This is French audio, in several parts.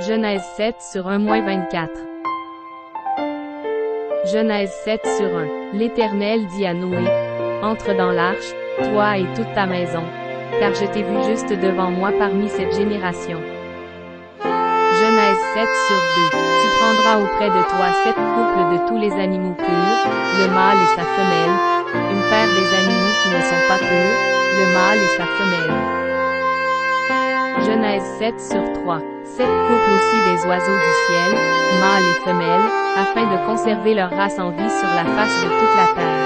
Genèse 7 sur 1-24. Genèse 7 sur 1. L'Éternel dit à Noé, « Entre dans l'arche, toi et toute ta maison, car je t'ai vu juste devant moi parmi cette génération. » Genèse 7 sur 2. Tu prendras auprès de toi 7 couples de tous les animaux purs, le mâle et sa femelle, une paire des animaux qui ne sont pas purs, le mâle et sa femelle. Genèse 7 sur 3. 7 couples aussi des oiseaux du ciel, mâles et femelles, afin de conserver leur race en vie sur la face de toute la terre.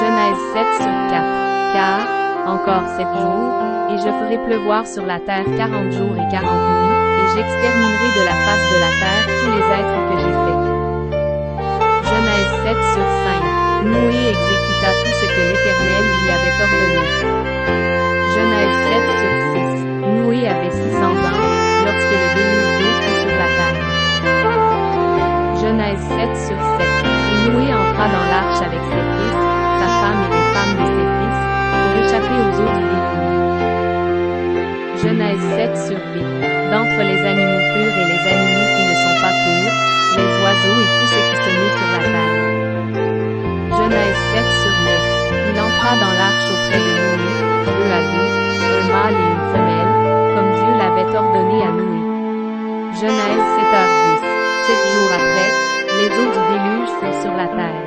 Genèse 7 sur 4. Car, encore 7 jours, et je ferai pleuvoir sur la terre 40 jours et 40 nuits, et j'exterminerai de la face de la terre tous les êtres que j'ai faits. Genèse 7 sur 5. Noé exécuta tout ce que l'Éternel lui avait ordonné. Genèse 7 sur 6. Noé avait 600 ans, lorsque le déluge d'eau fut sur la terre. Genèse 7 sur 7. Et Noé entra dans l'arche avec ses fils, sa femme et les femmes de ses fils, pour échapper aux eaux du déluge. Genèse 7 sur 8. D'entre les animaux purs et les animaux qui ne sont pas purs, les oiseaux et tout ce qui se meut sur la terre. Genèse 7 sur 9. Il entra dans l'arche auprès de Noé, 2 à 2, un mâle et une femelle, comme Dieu l'avait ordonné à Noé. Genèse 7h10. 7 jours après, les eaux du déluge furent sur la terre.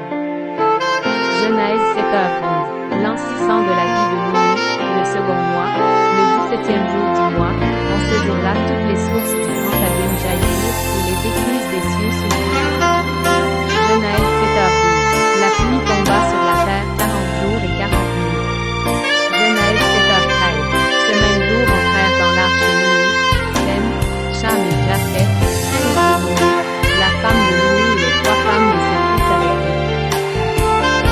Genèse 7h11. L'an 600 de la vie de Noé, le second mois, le 17e jour du mois, en ce jour-là toutes les sources du grand abîme jaillirent, et les écluses des cieux s'ouvrirent. Genèse 7h12. La pluie tomba sur la terre 40 jours et 40 nuits. Genèse 7h13. Ce même jour entrèrent dans l'arche Noé, Sem, Cham et Japheth, fils de Noé, la femme de Noé et les 3 femmes de ses fils avec lui.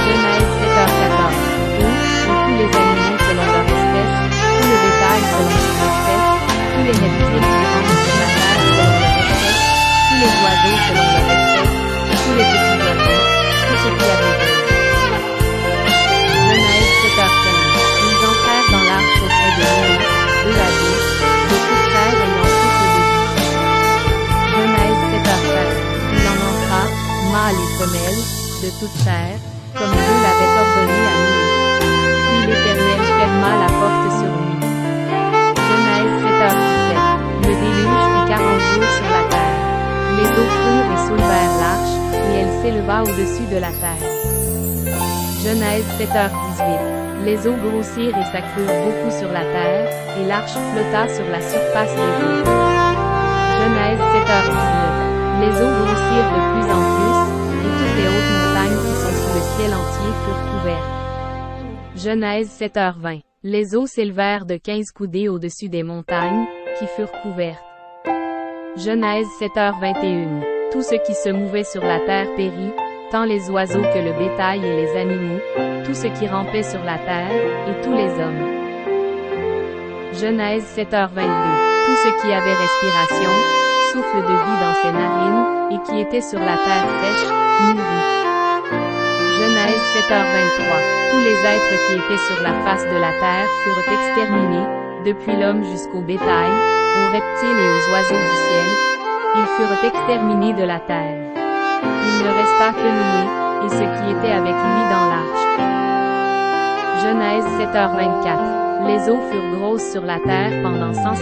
Genèse 7h14. Où tous les animaux selon leur espèce, tout le bétail selon son espèce, tous les reptiles qui rampent sur la terre selon leur espèce, tous les oiseaux selon leur espèce, tous les petits oiseaux, tout ce qui avait vie. Genèse 7h15. Ils entrèrent dans l'arche auprès de Noé, 2 à 2, de toute chair ayant souffle de vie. Genèse 7h16. Il en entra, mâle et femelle, de toute chair, comme Dieu l'avait ordonné à Noé. Puis l'Éternel ferma la porte sur lui. Genèse 7h17. Le déluge fit 40 jours sur la terre. Les eaux furent et soulevèrent l'arche, et elle s'éleva au-dessus de la terre. Genèse 7h18. Les eaux grossirent et s'accrurent beaucoup sur la terre, et l'arche flotta sur la surface des eaux. Genèse 7h19. Les eaux grossirent de plus en plus, et toutes les hautes montagnes qui sont sous le ciel entier furent couvertes. Genèse 7h20. Les eaux s'élevèrent de 15 coudées au-dessus des montagnes, qui furent couvertes. Genèse 7h21. Tout ce qui se mouvait sur la terre périt, tant les oiseaux que le bétail et les animaux, tout ce qui rampait sur la terre, et tous les hommes. Genèse 7h22. Tout ce qui avait respiration, souffle de vie dans ses narines, et qui était sur la terre sèche, mourut. Genèse 7h23. Tous les êtres qui étaient sur la face de la terre furent exterminés, depuis l'homme jusqu'au bétail, aux reptiles et aux oiseaux du ciel. Ils furent exterminés de la terre. Il ne resta que Noé, et ce qui était avec lui dans l'arche. Genèse 7h24. Les eaux furent grosses sur la terre pendant 150